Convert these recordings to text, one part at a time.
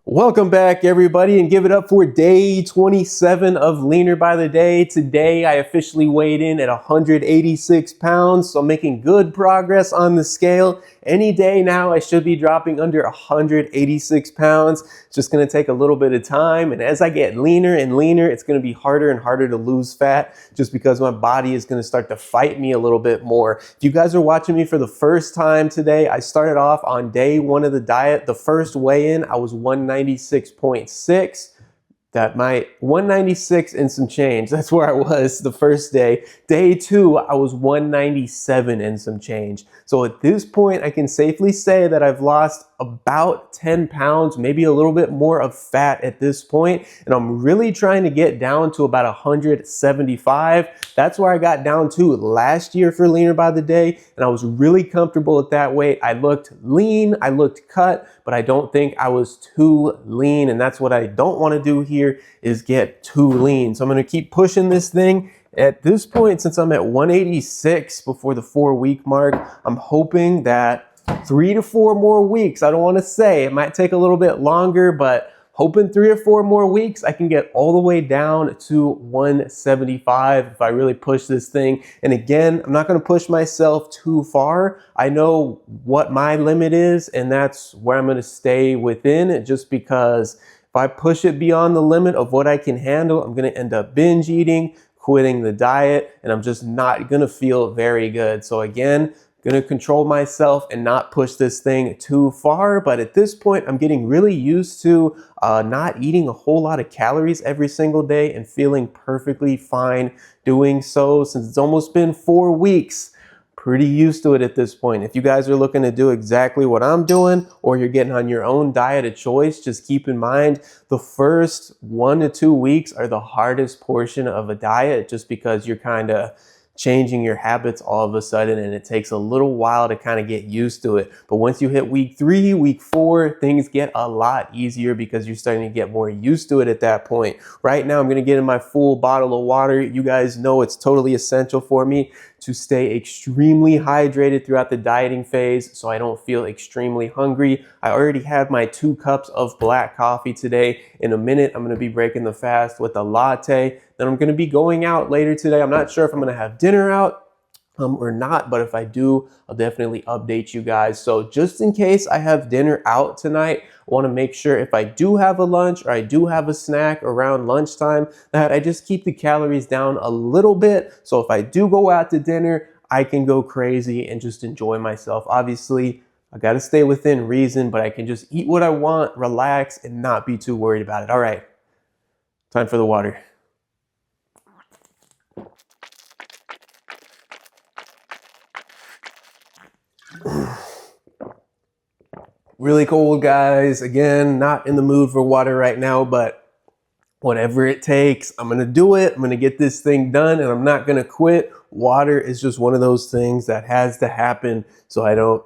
Welcome back, everybody, and give it up for day 27 of Leaner by the Day. Today, I officially weighed in at 186 pounds, so I'm making good progress on the scale. Any day now, I should be dropping under 186 pounds. It's just going to take a little bit of time, and as I get leaner and leaner, it's going to be harder and harder to lose fat just because my body is going to start to fight me a little bit more. If you guys are watching me for the first time today, I started off on day one of the diet. The first weigh-in, I was 196.6. That my 196 and some change. That's where I was the first day. Day two, I was 197 and some change. So at this point, I can safely say that I've lost about 10 pounds, maybe a little bit more of fat at this point. And I'm really trying to get down to about 175. That's where I got down to last year for Leaner by the Day. And I was really comfortable at that weight. I looked lean, I looked cut, but I don't think I was too lean. And that's what I don't want to do here, is get too lean. So I'm going to keep pushing this thing. At this point, since I'm at 186 before the 4-week mark, I'm hoping that 3 to 4 more weeks, I don't want to say, it might take a little bit longer, but hoping 3 or 4 more weeks, I can get all the way down to 175 if I really push this thing. And again, I'm not going to push myself too far. I know what my limit is, and that's where I'm going to stay within, just because if I push it beyond the limit of what I can handle, I'm going to end up binge eating, quitting the diet, and I'm just not going to feel very good. So again, going to control myself and not push this thing too far. But at this point, I'm getting really used to not eating a whole lot of calories every single day and feeling perfectly fine doing so. Since it's almost been 4 weeks, pretty used to it at this point. If you guys are looking to do exactly what I'm doing, or you're getting on your own diet of choice, just keep in mind the first 1 to 2 weeks are the hardest portion of a diet, just because you're kind of changing your habits all of a sudden, and it takes a little while to kind of get used to it. But once you hit week 3, week 4, things get a lot easier because you're starting to get more used to it at that point. Right now, I'm going to get in my full bottle of water. You guys know it's totally essential for me to stay extremely hydrated throughout the dieting phase so I don't feel extremely hungry. I already had my 2 cups of black coffee today. In a minute, I'm going to be breaking the fast with a latte. Then I'm going to be going out later today. I'm not sure if I'm going to have dinner out or not, but if I do, I'll definitely update you guys. So just in case I have dinner out tonight, I want to make sure if I do have a lunch or I do have a snack around lunchtime, that I just keep the calories down a little bit. So if I do go out to dinner, I can go crazy and just enjoy myself. Obviously, I got to stay within reason, but I can just eat what I want, relax, and not be too worried about it. All right, time for the water. Really cold, guys. Again, not in the mood for water right now, but whatever it takes, I'm going to do it. I'm going to get this thing done, and I'm not going to quit. Water is just one of those things that has to happen so I don't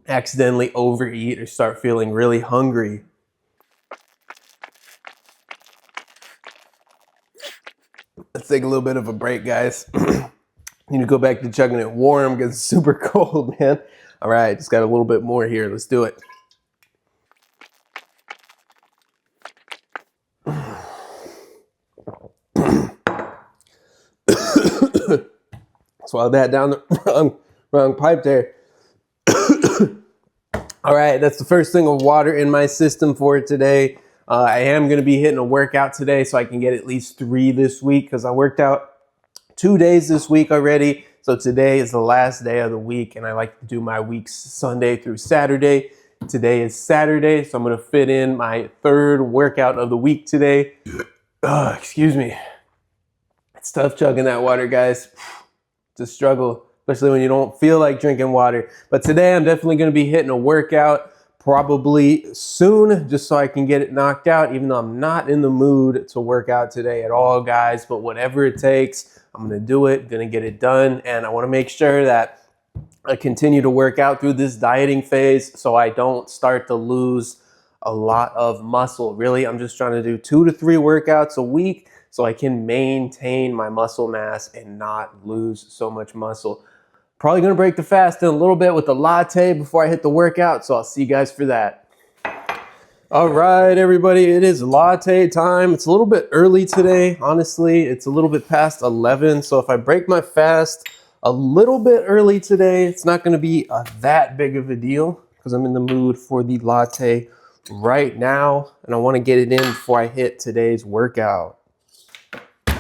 accidentally overeat or start feeling really hungry. Let's take a little bit of a break, guys. Need to go back to chugging it warm because it's super cold, man. All right, just got a little bit more here. Let's do it. Swallow that down the wrong pipe there. All right, that's the first thing of water in my system for today. I am going to be hitting a workout today so I can get at least 3 this week, because I worked out 2 days this week already. So today is the last day of the week, and I like to do my weeks Sunday through Saturday. Today is Saturday, so I'm going to fit in my 3rd workout of the week today. Excuse me. It's tough chugging that water, guys. It's a struggle, especially when you don't feel like drinking water. But today I'm definitely going to be hitting a workout probably soon, just so I can get it knocked out, even though I'm not in the mood to work out today at all, guys. But whatever it takes, I'm going to do it, going to get it done. And I want to make sure that I continue to work out through this dieting phase so I don't start to lose a lot of muscle. Really, I'm just trying to do 2 to 3 workouts a week so I can maintain my muscle mass and not lose so much muscle. Probably going to break the fast in a little bit with a latte before I hit the workout, so I'll see you guys for that. All right, everybody, it is latte time. It's a little bit early today. Honestly, it's a little bit past 11. So if I break my fast a little bit early today, it's not going to be that big of a deal because I'm in the mood for the latte right now. And I want to get it in before I hit today's workout.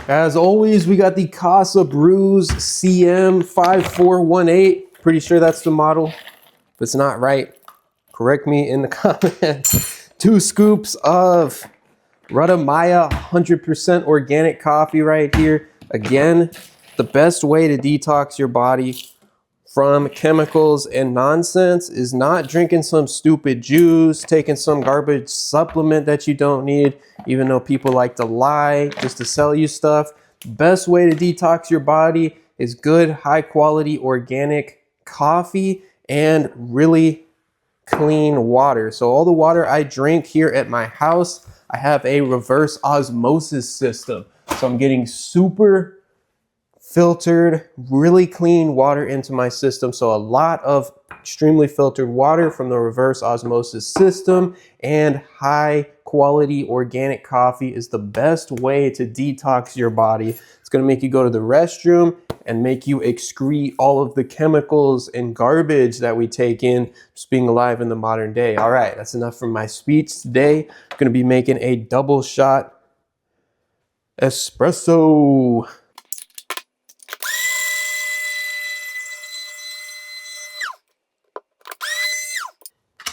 As always, we got the Casa Brews CM5418. Pretty sure that's the model. If it's not right, correct me in the comments. 2 scoops of Maya 100% organic coffee right here. Again, the best way to detox your body from chemicals and nonsense is not drinking some stupid juice, taking some garbage supplement that you don't need, even though people like to lie just to sell you stuff. Best way to detox your body is good, high quality organic coffee and really clean water. So all the water I drink here at my house, I have a reverse osmosis system. So I'm getting super filtered, really clean water into my system. So a lot of extremely filtered water from the reverse osmosis system and high quality organic coffee is the best way to detox your body. It's going to make you go to the restroom and make you excrete all of the chemicals and garbage that we take in just being alive in the modern day. All right, that's enough from my speech today. I'm going to be making a double shot espresso.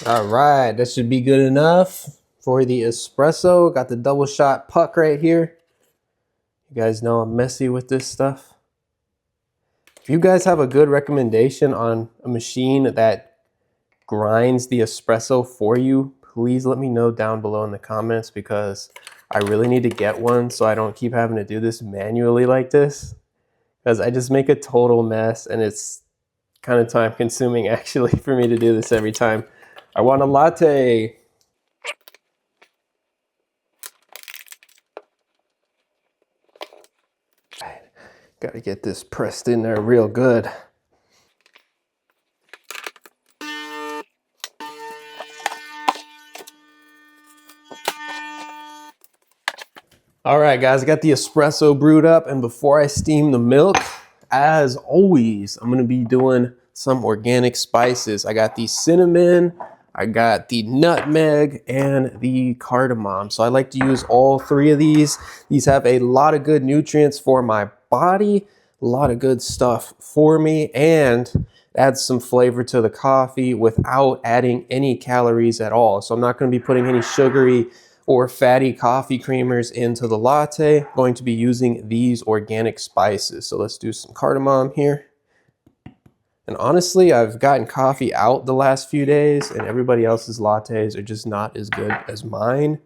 All right, that should be good enough for the espresso. Got the double shot puck right here. You guys know I'm messy with this stuff. If you guys have a good recommendation on a machine that grinds the espresso for you, please let me know down below in the comments because I really need to get one so I don't keep having to do this manually like this, because I just make a total mess and it's kind of time consuming actually for me to do this every time. I want a latte. Got to get this pressed in there real good. All right, guys, I got the espresso brewed up, and before I steam the milk, as always, I'm gonna be doing some organic spices. I got the cinnamon, I got the nutmeg, and the cardamom. So I like to use all 3 of these. These have a lot of good nutrients for my body, a lot of good stuff for me, and adds some flavor to the coffee without adding any calories at all. So I'm not gonna be putting any sugary or fatty coffee creamers into the latte. I'm going to be using these organic spices. So let's do some cardamom here. And honestly, I've gotten coffee out the last few days and everybody else's lattes are just not as good as mine,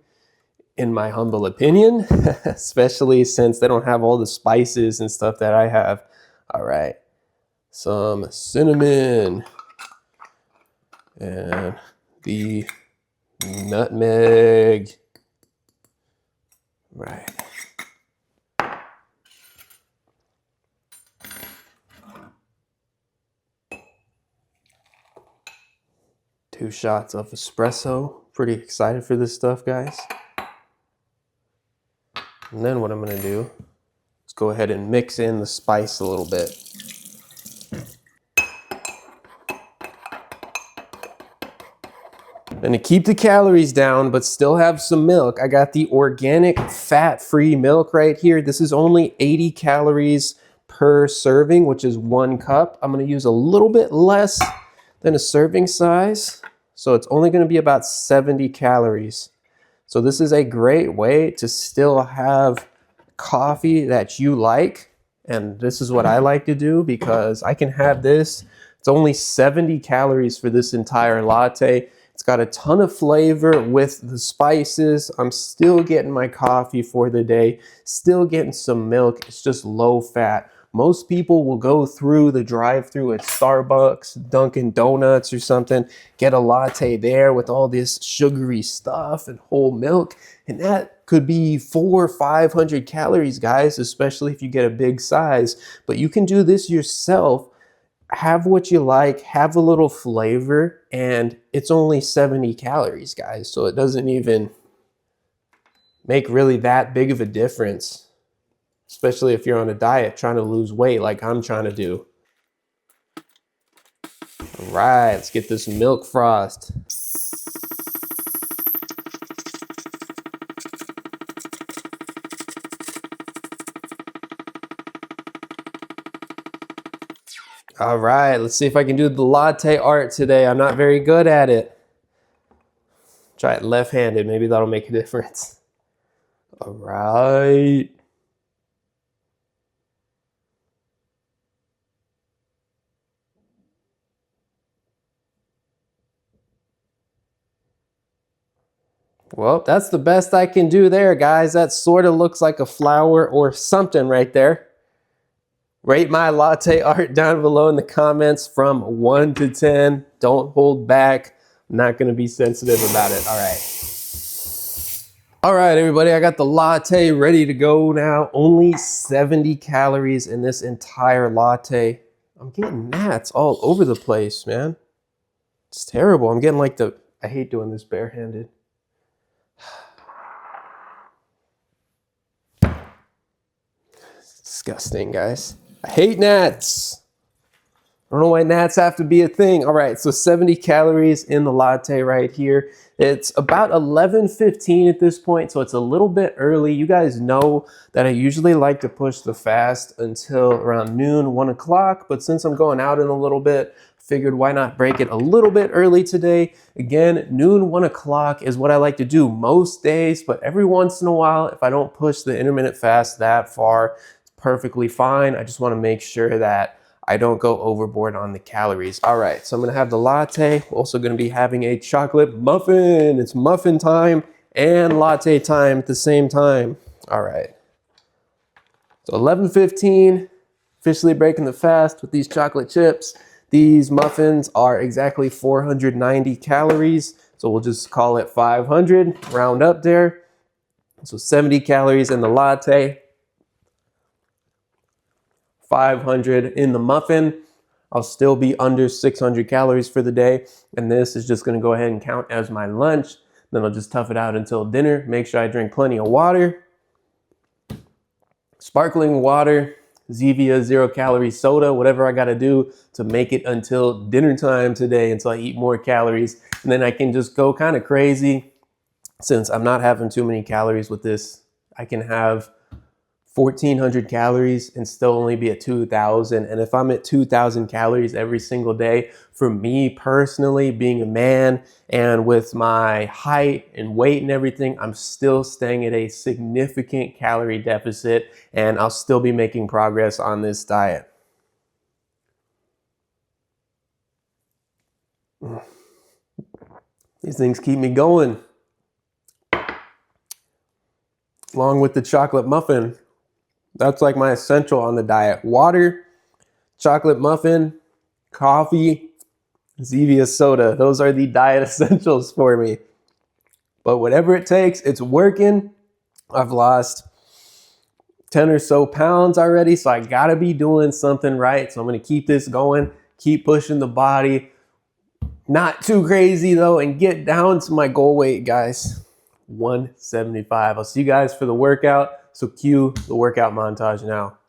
in my humble opinion, especially since they don't have all the spices and stuff that I have. All right, some cinnamon and the nutmeg. Right. Two shots of espresso. Pretty excited for this stuff, guys. And then what I'm going to do is go ahead and mix in the spice a little bit. And to keep the calories down, but still have some milk, I got the organic fat-free milk right here. This is only 80 calories per serving, which is 1 cup. I'm going to use a little bit less than a serving size. So it's only going to be about 70 calories. So this is a great way to still have coffee that you like. And this is what I like to do because I can have this. It's only 70 calories for this entire latte. It's got a ton of flavor with the spices. I'm still getting my coffee for the day, still getting some milk. It's just low fat. Most people will go through the drive-thru at Starbucks, Dunkin' Donuts or something, get a latte there with all this sugary stuff and whole milk. And that could be 400 or 500 calories, guys, especially if you get a big size. But you can do this yourself have what you like, have a little flavor, and it's only 70 calories, guys. So it doesn't even make really that big of a difference, especially if you're on a diet trying to lose weight like I'm trying to do. All right, let's get this milk frost. All right, let's see if I can do the latte art today. I'm not very good at it. Try it left-handed, maybe that'll make a difference. All right. Well, that's the best I can do there, guys. That sort of looks like a flower or something right there. Rate my latte art down below in the comments from 1 to 10. Don't hold back. I'm not going to be sensitive about it. All right. All right, everybody, I got the latte ready to go now. Only 70 calories in this entire latte. I'm getting gnats all over the place, man. It's terrible. I'm getting like I hate doing this barehanded. It's disgusting, guys. I hate gnats. I don't know why gnats have to be a thing. All right, so 70 calories in the latte right here. It's about 11:15 at this point, so it's a little bit early. You guys know that I usually like to push the fast until around noon, 1 o'clock, but since I'm going out in a little bit, figured why not break it a little bit early today. Again, noon, 1 o'clock is what I like to do most days, but every once in a while, if I don't push the intermittent fast that far, it's perfectly fine. I just want to make sure that I don't go overboard on the calories. All right, so I'm gonna have the latte. Also gonna be having a chocolate muffin. It's muffin time and latte time at the same time. All right, so 11:15, officially breaking the fast with these chocolate chips. These muffins are exactly 490 calories, so we'll just call it 500, round up there. So 70 calories in the latte, 500 in the muffin. I'll still be under 600 calories for the day. And this is just gonna go ahead and count as my lunch. Then I'll just tough it out until dinner. Make sure I drink plenty of water. Sparkling water, Zevia 0-calorie soda, whatever I gotta do to make it until dinner time today until I eat more calories. And then I can just go kind of crazy. Since I'm not having too many calories with this, I can have 1,400 calories and still only be at 2,000. And if I'm at 2,000 calories every single day, for me personally, being a man and with my height and weight and everything, I'm still staying at a significant calorie deficit and I'll still be making progress on this diet. These things keep me going. Along with the chocolate muffin. That's like my essential on the diet. Water, chocolate muffin, coffee, Zevia soda. Those are the diet essentials for me. But whatever it takes, it's working. I've lost 10 or so pounds already, so I gotta be doing something right. So I'm gonna keep this going, keep pushing the body. Not too crazy though, and get down to my goal weight, guys. 175. I'll see you guys for the workout. So cue the workout montage now.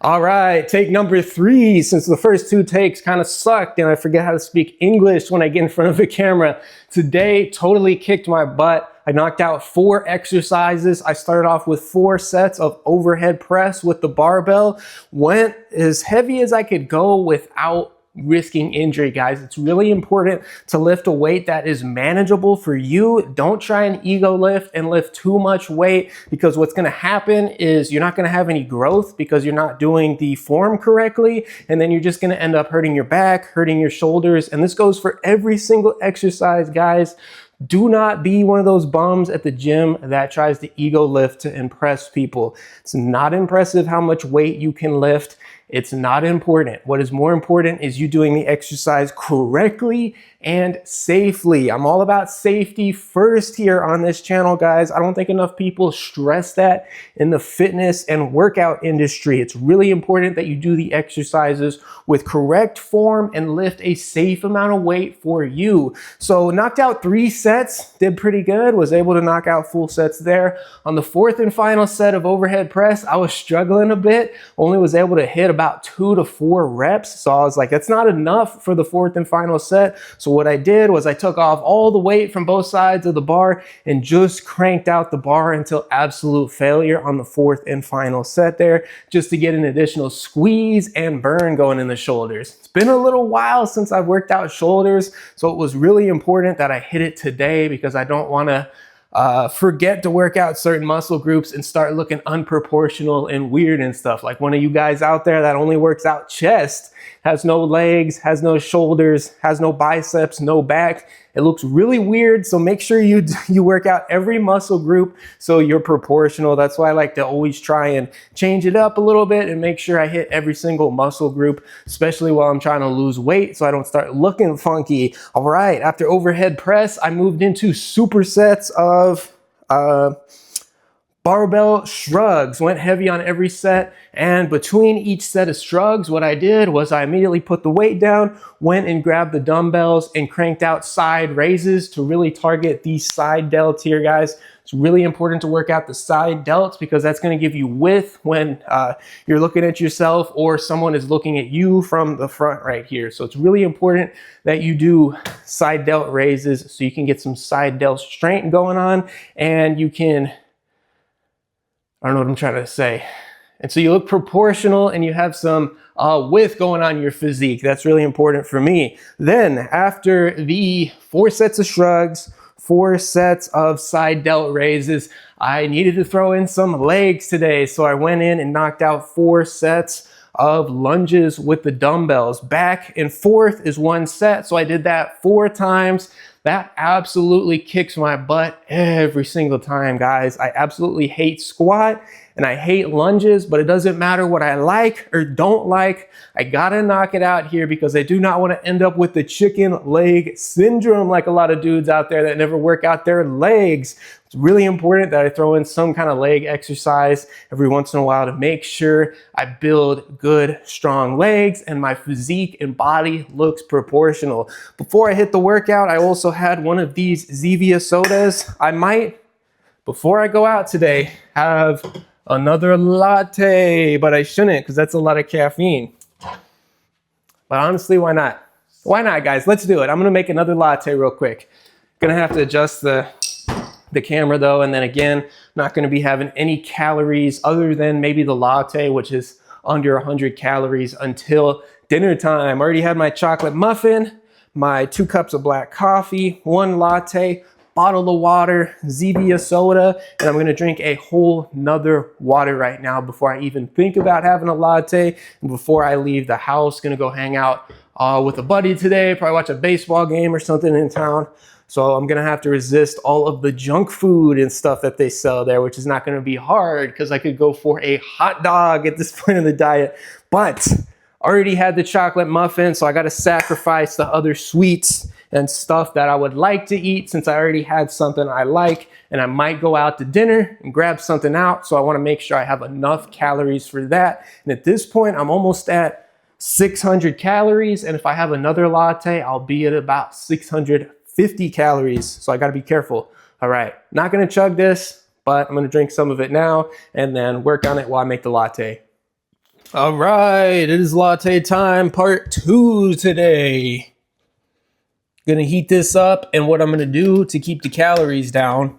All right, take number 3. Since the first 2 takes kind of sucked and I forget how to speak English when I get in front of a camera, today totally kicked my butt. I knocked out 4 exercises. I started off with 4 sets of overhead press with the barbell. Went as heavy as I could go without risking injury, guys. It's really important to lift a weight that is manageable for you. Don't try an ego lift and lift too much weight, because what's going to happen is you're not going to have any growth because you're not doing the form correctly, and then you're just going to end up hurting your back, hurting your shoulders. And this goes for every single exercise, guys. Do not be one of those bums at the gym that tries to ego lift to impress people. It's not impressive how much weight you can lift. It's not important. What is more important is you doing the exercise correctly and safely. I'm all about safety first here on this channel, guys. I don't think enough people stress that in the fitness and workout industry. It's really important that you do the exercises with correct form and lift a safe amount of weight for you. So knocked out 3 sets, did pretty good, was able to knock out full sets there. On the 4th and final set of overhead press, I was struggling a bit, only was able to hit about 2 to 4 reps. So I was like, that's not enough for the 4th and final set. So what I did was I took off all the weight from both sides of the bar and just cranked out the bar until absolute failure on the 4th and final set there, just to get an additional squeeze and burn going in the shoulders. It's been a little while since I've worked out shoulders, so it was really important that I hit it today, because I don't want to forget to work out certain muscle groups and start looking unproportional and weird and stuff. Like one of you guys out there that only works out chest, has no legs, has no shoulders, has no biceps, no back. It looks really weird. So make sure you work out every muscle group so you're proportional. That's why I like to always try and change it up a little bit and make sure I hit every single muscle group, especially while I'm trying to lose weight, so I don't start looking funky. All right, after overhead press, I moved into supersets of barbell shrugs. Went heavy on every set, and between each set of shrugs, what I did was I immediately put the weight down, went and grabbed the dumbbells and cranked out side raises to really target these side delts here, guys. It's really important to work out the side delts, because that's going to give you width when you're looking at yourself or someone is looking at you from the front right here. So it's really important that you do side delt raises so you can get some side delt strength going on, and you can, I don't know what I'm trying to say. And so you look proportional and you have some width going on your physique. That's really important for me. Then after the 4 sets of shrugs, 4 sets of side delt raises, I needed to throw in some legs today. So I went in and knocked out 4 sets of lunges with the dumbbells. Back and forth is 1 set. So I did that 4 times. That absolutely kicks my butt every single time, guys. I absolutely hate squat and I hate lunges, but it doesn't matter what I like or don't like. I gotta knock it out here, because I do not want to end up with the chicken leg syndrome like a lot of dudes out there that never work out their legs. It's really important that I throw in some kind of leg exercise every once in a while to make sure I build good, strong legs and my physique and body looks proportional. Before I hit the workout, I also had one of these Zevia sodas. I might, before I go out today, have another latte, but I shouldn't, because that's a lot of caffeine. But honestly, why not? Why not, guys? Let's do it. I'm gonna make another latte real quick. Gonna have to adjust the camera though, and then again, not gonna be having any calories other than maybe the latte, which is under 100 calories until dinner time. I already had my chocolate muffin, my 2 cups of black coffee, 1 latte, bottle of water, Zevia soda, and I'm gonna drink a whole nother water right now before I even think about having a latte, and before I leave the house. Gonna go hang out with a buddy today, probably watch a baseball game or something in town. So I'm gonna have to resist all of the junk food and stuff that they sell there, which is not gonna be hard, because I could go for a hot dog at this point in the diet. But already had the chocolate muffin, so I gotta sacrifice the other sweets and stuff that I would like to eat, since I already had something I like, and I might go out to dinner and grab something out. So I wanna make sure I have enough calories for that. And at this point, I'm almost at 600 calories. And if I have another latte, I'll be at about 650 calories. So I gotta be careful. All right, not gonna chug this, but I'm gonna drink some of it now and then work on it while I make the latte. All right, it is latte time part 2 today. Gonna heat this up, and what I'm gonna do to keep the calories down,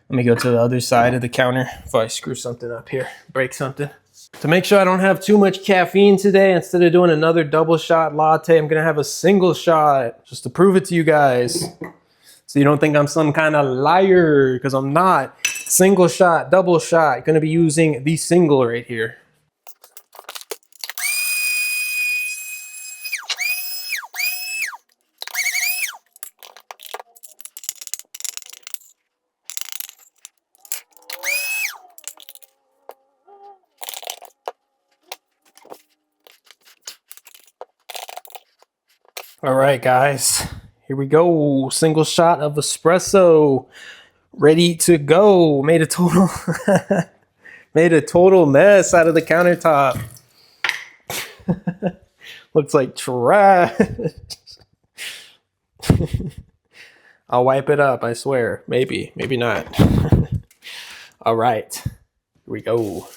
let me go to the other side of the counter if I screw something up here, break something. To make sure I don't have too much caffeine today, instead of doing another double shot latte, I'm gonna have a single shot just to prove it to you guys. So you don't think I'm some kind of liar, because I'm not. Single shot, double shot, gonna be using the single right here. All right, guys, here we go. Single shot of espresso, ready to go. Made a total mess out of the countertop. Looks like trash. I'll wipe it up, I swear. Maybe not. All right, here we go.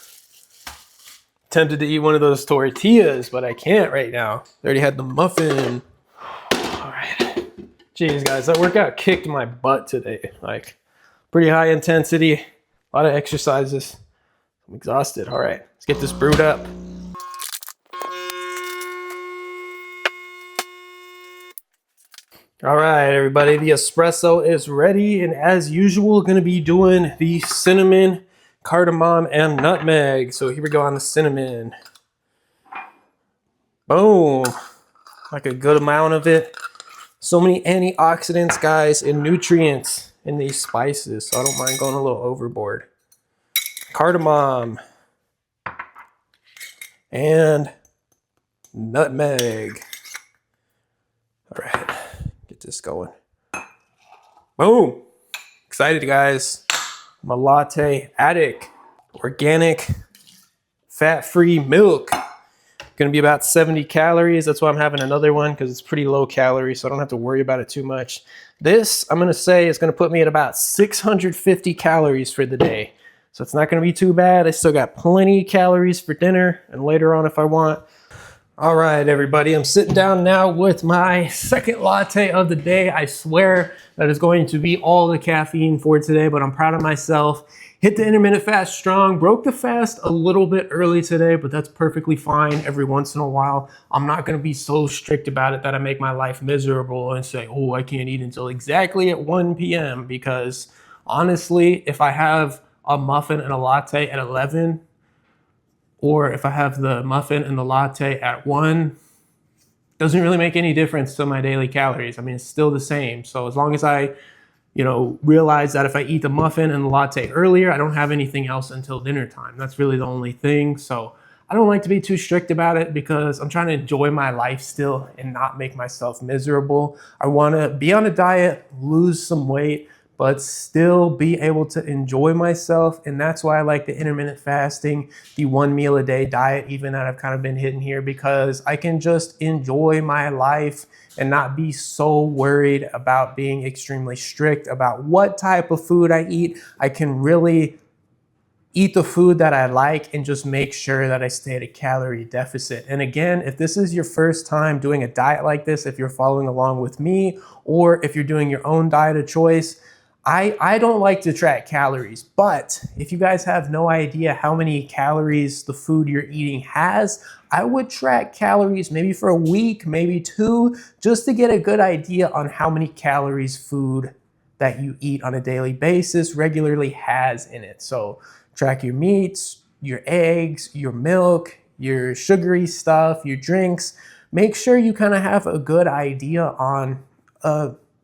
Tempted to eat one of those tortillas, but I can't right now. I already had the muffin. All right. Jeez, guys, that workout kicked my butt today. Like, pretty high intensity, a lot of exercises. I'm exhausted. All right, let's get this brewed up. All right, everybody, the espresso is ready, and as usual, gonna be doing the cinnamon, cardamom, and nutmeg. So here we go on the cinnamon. Boom, like a good amount of it. So many antioxidants, guys, and nutrients in these spices, so I don't mind going a little overboard. Cardamom and nutmeg. All right, get this going. Boom. Excited, guys. I'm a latte addict. Organic, fat-free milk. Gonna be about 70 calories. That's why I'm having another one, because it's pretty low calorie, so I don't have to worry about it too much. This, I'm gonna say, is gonna put me at about 650 calories for the day. So it's not gonna be too bad. I still got plenty of calories for dinner and later on if I want. All right, everybody, I'm sitting down now with my second latte of the day. I swear that is going to be all the caffeine for today, but I'm proud of myself. Hit the intermittent fast strong, broke the fast a little bit early today, but that's perfectly fine every once in a while. I'm not gonna be so strict about it that I make my life miserable and say, oh, I can't eat until exactly at 1 p.m. because honestly, if I have a muffin and a latte at 11, or if I have the muffin and the latte at 1, doesn't really make any difference to my daily calories. I mean, it's still the same. So as long as I, realize that if I eat the muffin and the latte earlier, I don't have anything else until dinner time. That's really the only thing. So I don't like to be too strict about it because I'm trying to enjoy my life still and not make myself miserable. I want to be on a diet, lose some weight, but still be able to enjoy myself. And that's why I like the intermittent fasting, the 1 meal a day diet, even that I've kind of been hitting here, because I can just enjoy my life and not be so worried about being extremely strict about what type of food I eat. I can really eat the food that I like and just make sure that I stay at a calorie deficit. And again, if this is your first time doing a diet like this, if you're following along with me, or if you're doing your own diet of choice, I don't like to track calories, but if you guys have no idea how many calories the food you're eating has, I would track calories maybe for a week, maybe 2, just to get a good idea on how many calories food that you eat on a daily basis regularly has in it. So track your meats, your eggs, your milk, your sugary stuff, your drinks. Make sure you kind of have a good idea on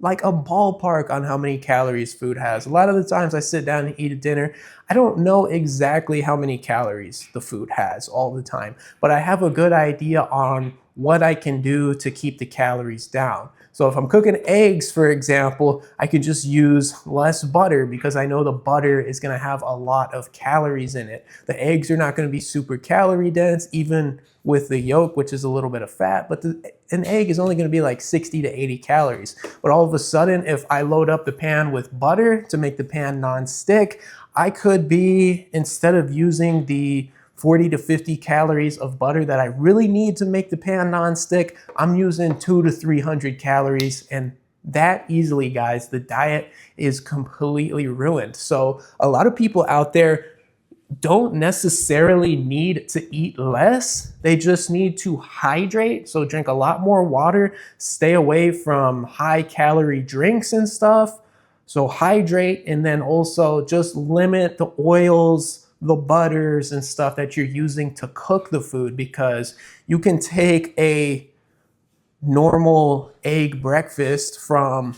like a ballpark on how many calories food has. A lot of the times I sit down and eat a dinner, I don't know exactly how many calories the food has all the time, but I have a good idea on what I can do to keep the calories down. So if I'm cooking eggs, for example, I could just use less butter because I know the butter is gonna have a lot of calories in it. The eggs are not gonna be super calorie dense, even with the yolk, which is a little bit of fat, but an egg is only gonna be like 60 to 80 calories. But all of a sudden, if I load up the pan with butter to make the pan non-stick, I could be, instead of using the 40 to 50 calories of butter that I really need to make the pan non-stick, I'm using 200 to 300 calories, and that easily, guys, the diet is completely ruined. So a lot of people out there don't necessarily need to eat less. They just need to hydrate. So drink a lot more water, stay away from high calorie drinks and stuff. So hydrate, and then also just limit the oils, the butters and stuff that you're using to cook the food, because you can take a normal egg breakfast from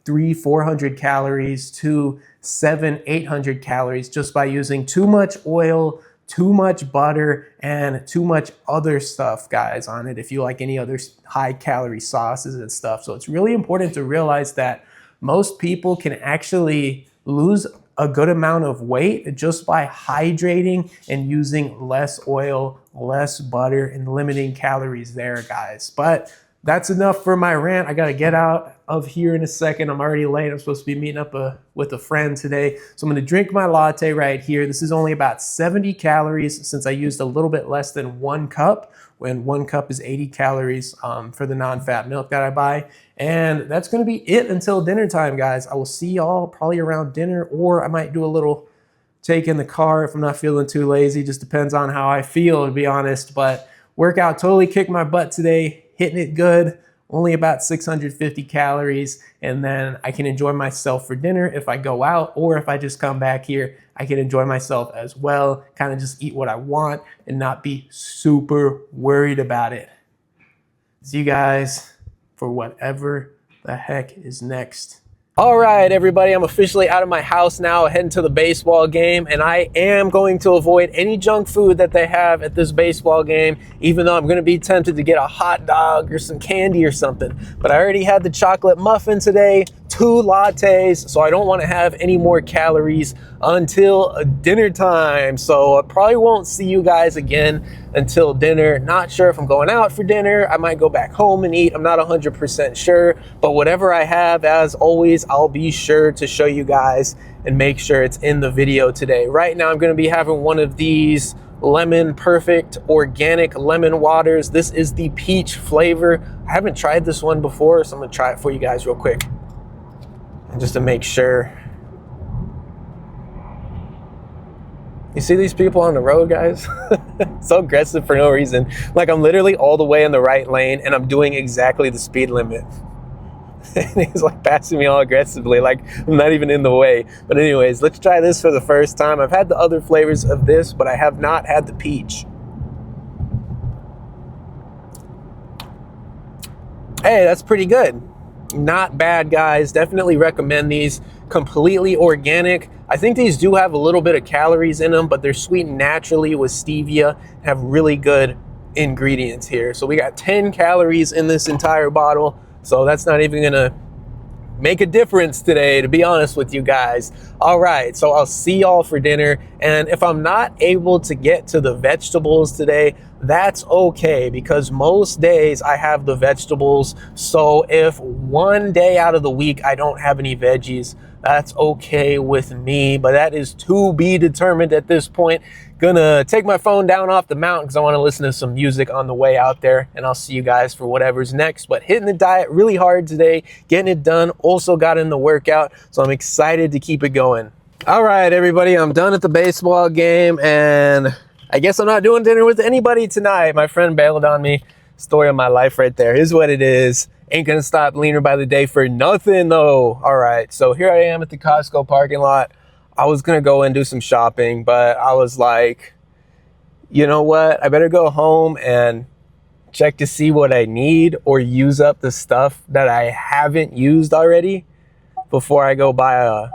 300-400 calories to 700-800 calories just by using too much oil, too much butter, and too much other stuff, guys, on it, if you like any other high calorie sauces and stuff. So it's really important to realize that most people can actually lose a good amount of weight just by hydrating and using less oil, less butter, and limiting calories there, guys. But that's enough for my rant. I gotta get out of here in a second. I'm already late. I'm supposed to be meeting up with a friend today. So I'm gonna drink my latte right here. This is only about 70 calories since I used a little bit less than 1 cup, when 1 cup is 80 calories for the non-fat milk that I buy. And that's gonna be it until dinner time, guys. I will see y'all probably around dinner, or I might do a little take in the car if I'm not feeling too lazy. Just depends on how I feel, to be honest. But workout totally kicked my butt today. Hitting it good, only about 650 calories, and then I can enjoy myself for dinner if I go out, or if I just come back here, I can enjoy myself as well, kind of just eat what I want and not be super worried about it. See you guys for whatever the heck is next. All right, everybody, I'm officially out of my house now, heading to the baseball game, and I am going to avoid any junk food that they have at this baseball game, even though I'm going to be tempted to get a hot dog or some candy or something. But I already had the chocolate muffin today, 2 lattes, so I don't want to have any more calories until dinner time. So I probably won't see you guys again until dinner. Not sure if I'm going out for dinner. I might go back home and eat. I'm not 100% sure, but whatever I have, as always, I'll be sure to show you guys and make sure it's in the video today. Right now, I'm going to be having one of these Lemon Perfect organic lemon waters. This is the peach flavor. I haven't tried this one before, so I'm going to try it for you guys real quick, and just to make sure. You see these people on the road, guys? So aggressive for no reason. Like, I'm literally all the way in the right lane and I'm doing exactly the speed limit. And he's like passing me all aggressively, like I'm not even in the way. But anyways, let's try this for the first time. I've had the other flavors of this, but I have not had the peach. Hey, that's pretty good. Not bad, guys. Definitely recommend these. Completely organic. I think these do have a little bit of calories in them, but they're sweetened naturally with stevia, have really good ingredients here. So we got 10 calories in this entire bottle, so that's not even gonna make a difference today, to be honest with you guys. All right, so I'll see y'all for dinner, and if I'm not able to get to the vegetables today, that's okay, because most days I have the vegetables. So if one day out of the week I don't have any veggies, that's okay with me, but that is to be determined at this point. Gonna take my phone down off the mountain because I want to listen to some music on the way out there, and I'll see you guys for whatever's next. But hitting the diet really hard today, getting it done. Also got in the workout, so I'm excited to keep it going. All right, everybody, I'm done at the baseball game, and I guess I'm not doing dinner with anybody tonight. My friend bailed on me. Story of my life right there. Here's what it is. Ain't gonna stop leaner by the day for nothing, though. All right, so here I am at the Costco parking lot. I was gonna go and do some shopping, but I was like, you know what? I better go home and check to see what I need or use up the stuff that I haven't used already before I go buy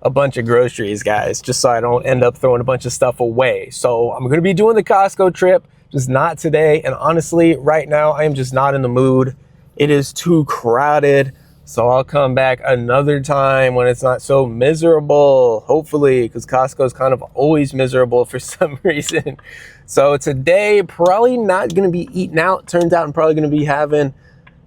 a bunch of groceries, guys, just so I don't end up throwing a bunch of stuff away. So I'm gonna be doing the Costco trip, just not today. And honestly, right now, I am just not in the mood. It is too crowded. So I'll come back another time when it's not so miserable, hopefully, because Costco is kind of always miserable for some reason. So today, probably not going to be eating out. Turns out I'm probably going to be having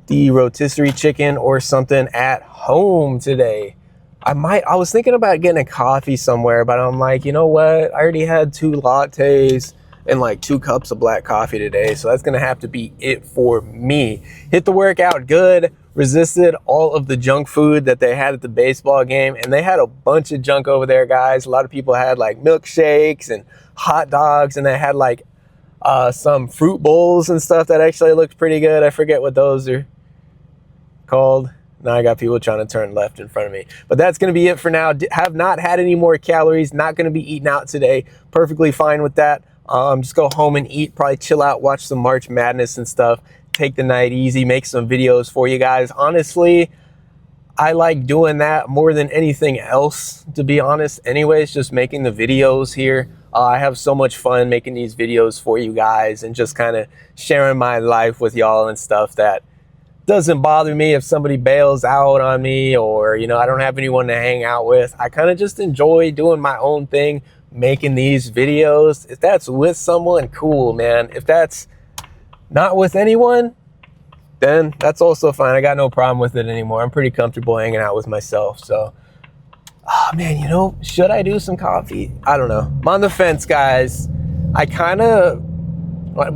the rotisserie chicken or something at home today. I was thinking about getting a coffee somewhere, but I'm like, you know what? I already had 2 lattes and like 2 cups of black coffee today. So that's going to have to be it for me. Hit the workout good, resisted all of the junk food that they had at the baseball game. And they had a bunch of junk over there, guys. A lot of people had like milkshakes and hot dogs, and they had like some fruit bowls and stuff that actually looked pretty good. I forget what those are called. Now I got people trying to turn left in front of me. But that's going to be it for now. Have not had any more calories. Not going to be eating out today. Perfectly fine with that. Just go home and eat. Probably chill out, watch some March Madness and stuff. Take the night easy. Make some videos for you guys. Honestly, I like doing that more than anything else, to be honest. Anyways, just making the videos here. I have so much fun making these videos for you guys and just kind of sharing my life with y'all and stuff that doesn't bother me if somebody bails out on me, or, you know, I don't have anyone to hang out with. I kind of just enjoy doing my own thing, making these videos. If that's with someone, cool, man. If that's not with anyone, then that's also fine. I got no problem with it anymore. I'm pretty comfortable hanging out with myself. So, oh man, you know, should I do some coffee? I don't know. I'm on the fence, guys. But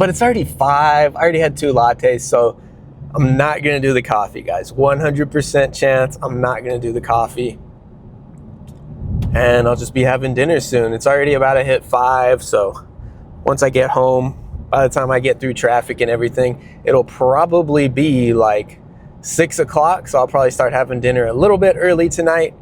it's already 5. I already had 2 lattes, so I'm not going to do the coffee, guys. 100% chance I'm not going to do the coffee. And I'll just be having dinner soon. It's already about to hit 5, so once I get home, by the time I get through traffic and everything, it'll probably be like 6 o'clock, so I'll probably start having dinner a little bit early tonight.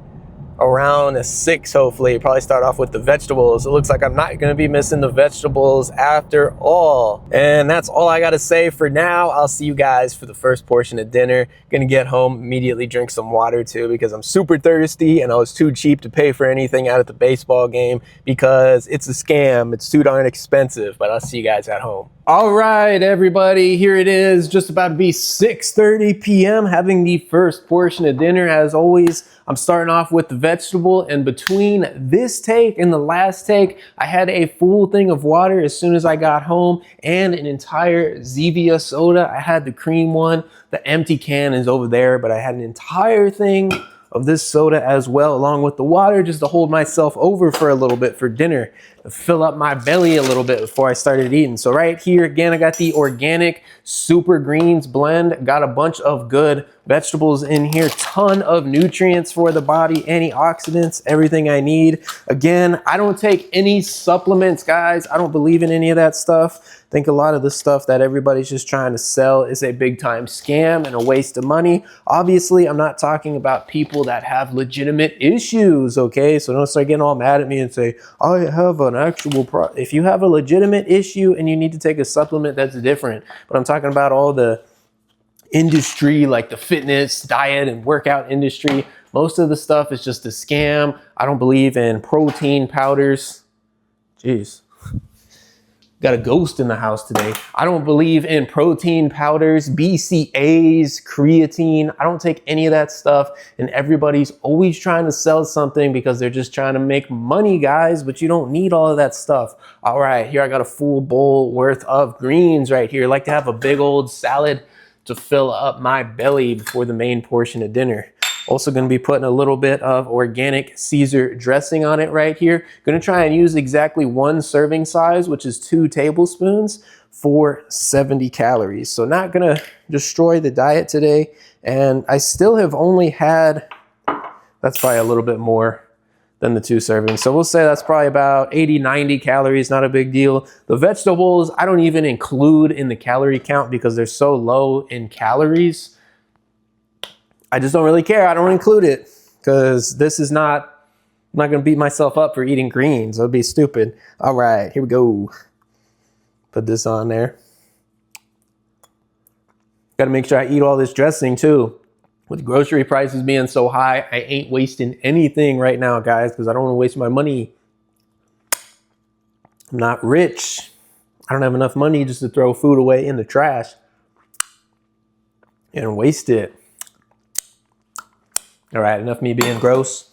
Around 6, hopefully. Probably start off with the vegetables. It looks like I'm not going to be missing the vegetables after all. And that's all I got to say for now. I'll see you guys for the first portion of dinner. Gonna get home, immediately drink some water too, because I'm super thirsty and I was too cheap to pay for anything out at the baseball game because it's a scam. It's too darn expensive. But I'll see you guys at home. All right, everybody, here it is, just about to be 6:30 p.m. having the first portion of dinner. As always, I'm starting off with the vegetable, and between this take and the last take, I had a full thing of water as soon as I got home and an entire Zevia soda. I had the cream one. The empty can is over there, but I had an entire thing of this soda as well, along with the water, just to hold myself over for a little bit for dinner, to fill up my belly a little bit before I started eating. So right here, again, I got the organic super greens blend. Got a bunch of good vegetables in here, ton of nutrients for the body, antioxidants, everything I need. Again, I don't take any supplements, guys. I don't believe in any of that stuff. I think a lot of the stuff that everybody's just trying to sell is a big time scam and a waste of money. Obviously, I'm not talking about people that have legitimate issues, okay? So don't start getting all mad at me and say, I have an actual problem. If you have a legitimate issue and you need to take a supplement, that's different. But I'm talking about all the industry, like the fitness, diet, and workout industry. Most of the stuff is just a scam. I don't believe in protein powders. Jeez. Got a ghost in the house today. I don't believe in protein powders, BCAAs, creatine. I don't take any of that stuff. And everybody's always trying to sell something because they're just trying to make money, guys, but you don't need all of that stuff. All right, here I got a full bowl worth of greens right here. I like to have a big old salad to fill up my belly before the main portion of dinner. Also going to be putting a little bit of organic Caesar dressing on it right here. Going to try and use exactly 1 serving size, which is 2 tablespoons for 70 calories. So not going to destroy the diet today. And I still have only had, that's probably a little bit more than the 2 servings. So we'll say that's probably about 80, 90 calories, not a big deal. The vegetables, I don't even include in the calorie count because they're so low in calories. I just don't really care. I don't include it because this is not, I'm not going to beat myself up for eating greens. That would be stupid. All right, here we go. Put this on there. Got to make sure I eat all this dressing too. With grocery prices being so high, I ain't wasting anything right now, guys, because I don't want to waste my money. I'm not rich. I don't have enough money just to throw food away in the trash and waste it. All right, enough me being gross.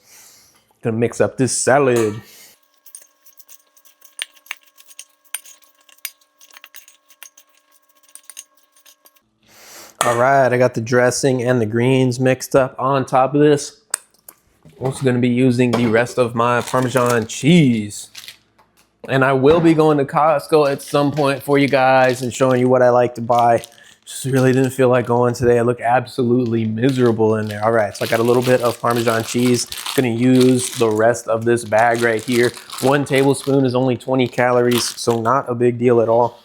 Gonna mix up this salad. All right, I got the dressing and the greens mixed up on top of this. Also going to be using the rest of my Parmesan cheese. And I will be going to Costco at some point for you guys and showing you what I like to buy. Just really didn't feel like going today. I look absolutely miserable in there. All right, so I got a little bit of Parmesan cheese. Gonna use the rest of this bag right here. 1 tablespoon is only 20 calories, so not a big deal at all.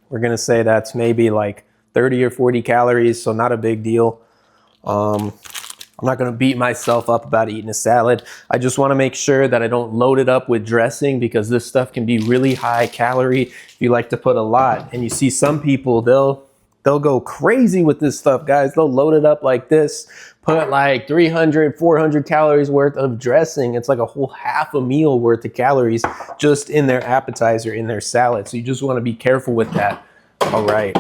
We're gonna say that's maybe like 30 or 40 calories, so not a big deal. I'm not gonna beat myself up about eating a salad. I just wanna make sure that I don't load it up with dressing, because this stuff can be really high calorie if you like to put a lot. And you see some people, they'll go crazy with this stuff, guys. They'll load it up like this, put like 300, 400 calories worth of dressing. It's like a whole half a meal worth of calories just in their appetizer, in their salad. So you just wanna be careful with that. All right.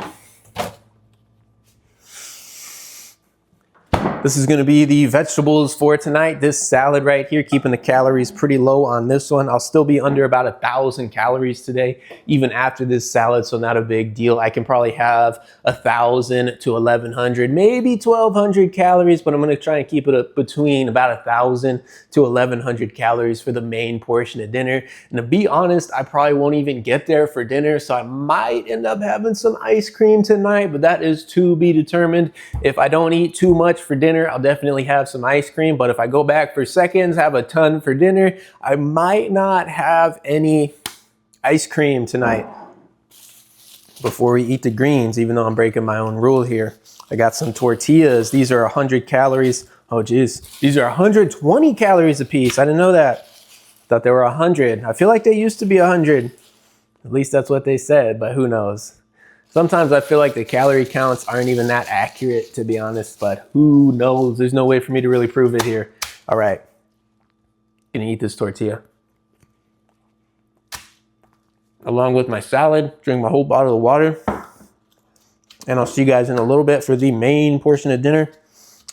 This is gonna be the vegetables for tonight. This salad right here, keeping the calories pretty low on this one. I'll still be under about 1,000 calories today, even after this salad, so not a big deal. I can probably have 1,000 to 1,100, maybe 1,200 calories, but I'm gonna try and keep it up between about 1,000 to 1,100 calories for the main portion of dinner. And to be honest, I probably won't even get there for dinner, so I might end up having some ice cream tonight, but that is to be determined. If I don't eat too much for dinner, I'll definitely have some ice cream, but if I go back for seconds, have a ton for dinner, I might not have any ice cream tonight before we eat the greens, even though I'm breaking my own rule here. I got some tortillas. These are 100 calories. Oh geez, these are 120 calories a piece. I didn't know that. Thought they were 100. I feel like they used to be 100. At least that's what they said, but who knows? Sometimes I feel like the calorie counts aren't even that accurate, to be honest, but who knows? There's no way for me to really prove it here. All right, gonna eat this tortilla. Along with my salad, drink my whole bottle of water, and I'll see you guys in a little bit for the main portion of dinner.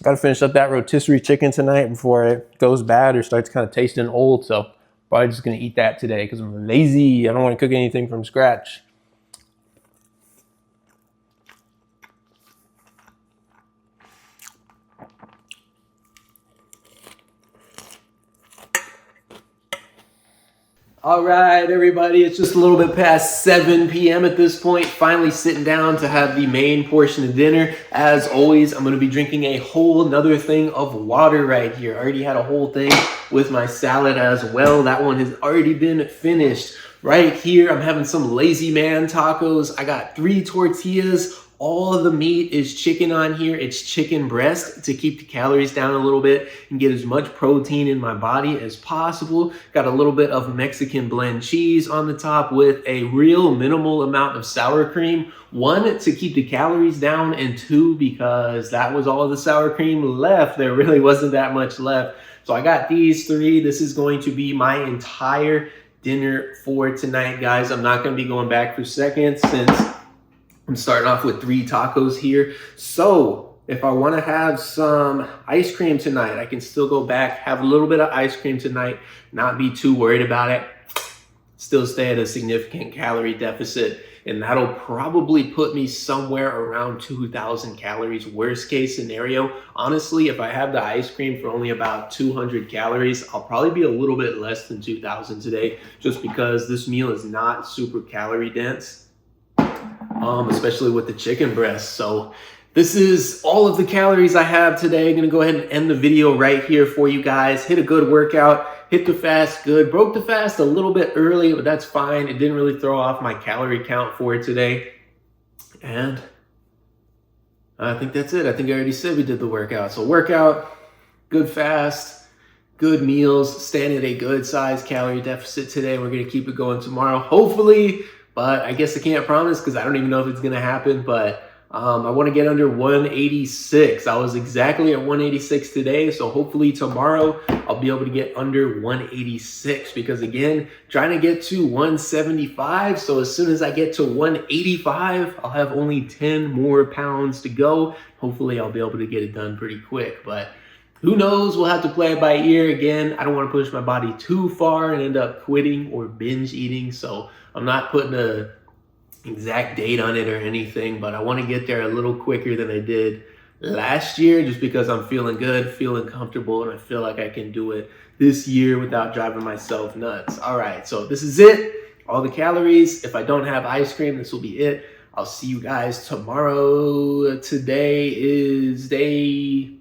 Gotta finish up that rotisserie chicken tonight before it goes bad or starts kind of tasting old, so probably just gonna eat that today because I'm lazy. I don't wanna cook anything from scratch. All right, everybody, it's just a little bit past 7 p.m. at this point. Finally sitting down to have the main portion of dinner. As always, I'm gonna be drinking a whole nother thing of water right here. I already had a whole thing with my salad as well. That one has already been finished. Right here, I'm having some Lazy Man tacos. I got 3 tortillas. All of the meat is chicken on here. It's chicken breast to keep the calories down a little bit and get as much protein in my body as possible. Got a little bit of Mexican blend cheese on the top with a real minimal amount of sour cream. 1, to keep the calories down, and 2, because that was all of the sour cream left. There really wasn't that much left. So I got these 3. This is going to be my entire dinner for tonight, guys. I'm not going to be going back for seconds since I'm starting off with 3 tacos here. So if I want to have some ice cream tonight, I can still go back, have a little bit of ice cream tonight, not be too worried about it, still stay at a significant calorie deficit, and that'll probably put me somewhere around 2,000 calories, worst case scenario. Honestly, if I have the ice cream for only about 200 calories, I'll probably be a little bit less than 2,000 today, just because this meal is not super calorie dense. Especially with the chicken breast. So this is all of the calories I have today. I'm gonna go ahead and end the video right here for you guys. Hit a good workout, hit the fast good. Broke the fast a little bit early, but that's fine. It didn't really throw off my calorie count for today. And I think that's it. I think I already said we did the workout. So workout, good fast, good meals, staying at a good size calorie deficit today. We're gonna keep it going tomorrow, hopefully. But I guess I can't promise because I don't even know if it's going to happen. But I want to get under 186. I was exactly at 186 today. So hopefully tomorrow I'll be able to get under 186. Because again, trying to get to 175. So as soon as I get to 185, I'll have only 10 more pounds to go. Hopefully I'll be able to get it done pretty quick. But who knows? We'll have to play it by ear. Again, I don't want to push my body too far and end up quitting or binge eating. So I'm not putting a exact date on it or anything, but I want to get there a little quicker than I did last year just because I'm feeling good, feeling comfortable, and I feel like I can do it this year without driving myself nuts. All right, so this is it. All the calories. If I don't have ice cream, this will be it. I'll see you guys tomorrow. Today is day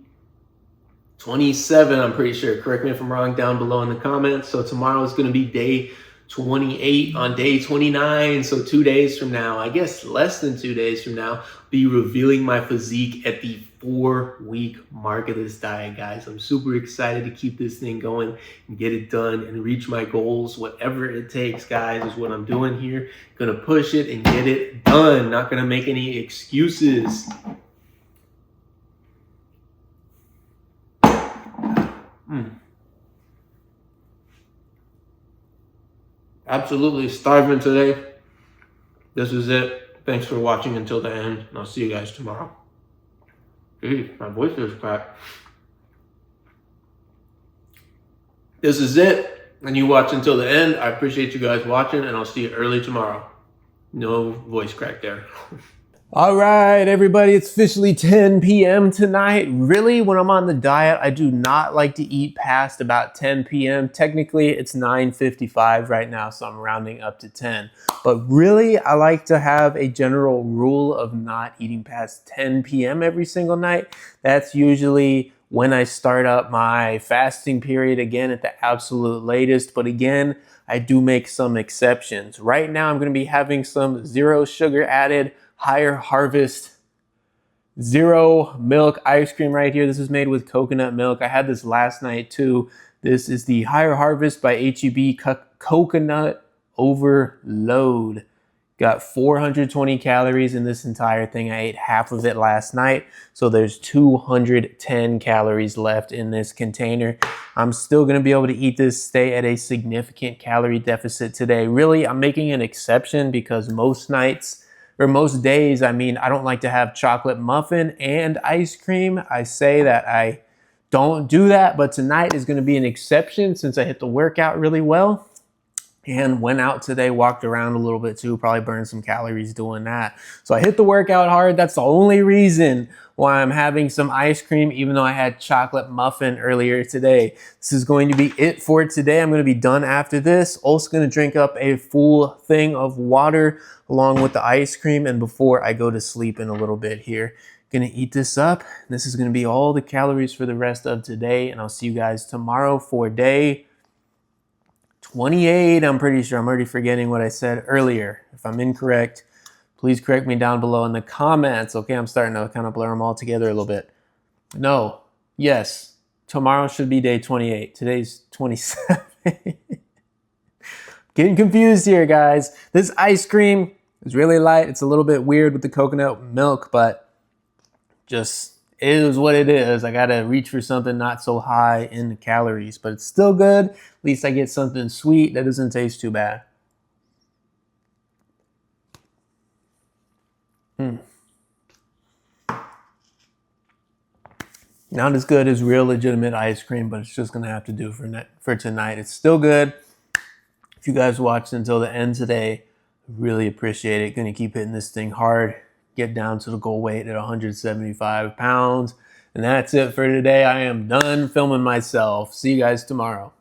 27, I'm pretty sure. Correct me if I'm wrong down below in the comments. So tomorrow is going to be day 28 on day 29. So 2 days from now, I guess less than 2 days from now, be revealing my physique at the 4-week mark of this diet, guys. I'm super excited to keep this thing going and get it done and reach my goals. Whatever it takes, guys, is what I'm doing here. Gonna push it and get it done. Not gonna make any excuses. Absolutely starving today. This is it. Thanks for watching until the end, and I'll see you guys tomorrow. Jeez, my voice is cracked. This is it, and you watch until the end. I appreciate you guys watching, and I'll see you early tomorrow. No voice crack there. All right, everybody, it's officially 10 p.m. tonight. Really, when I'm on the diet, I do not like to eat past about 10 p.m. Technically, it's 9:55 right now, so I'm rounding up to 10. But really, I like to have a general rule of not eating past 10 p.m. every single night. That's usually when I start up my fasting period again at the absolute latest. But again, I do make some exceptions. Right now, I'm going to be having some zero sugar added Higher Harvest zero milk ice cream right here. This is made with coconut milk. I had this last night too. This is the Higher Harvest by H-E-B Coconut Overload. Got 420 calories in this entire thing. I ate half of it last night, so there's 210 calories left in this container. I'm still gonna be able to eat this, stay at a significant calorie deficit today. Really, I'm making an exception because most nights, or most days, I mean, I don't like to have chocolate muffin and ice cream. I say that I don't do that, but tonight is gonna be an exception since I hit the workout really well and went out today, walked around a little bit too, probably burned some calories doing that. So I hit the workout hard. That's the only reason why I'm having some ice cream, even though I had chocolate muffin earlier today. This is going to be it for today. I'm going to be done after this. Also going to drink up a full thing of water along with the ice cream. And before I go to sleep in a little bit here, going to eat this up. This is going to be all the calories for the rest of today. And I'll see you guys tomorrow for day 28, I'm pretty sure. I'm already forgetting what I said earlier. If I'm incorrect, please correct me down below in the comments. Okay, I'm starting to kind of blur them all together a little bit. No, yes, tomorrow should be day 28. Today's 27. Getting confused here, guys. This ice cream is really light. It's a little bit weird with the coconut milk, but just it is what it is. I gotta reach for something not so high in the calories, but it's still good. At least I get something sweet that doesn't taste too bad. Not as good as real legitimate ice cream, but it's just gonna have to do for tonight. It's still good. If you guys watched until the end today, really appreciate it. Gonna keep hitting this thing hard. Get down to the goal weight at 175 pounds. And that's it for today. I am done filming myself. See you guys tomorrow.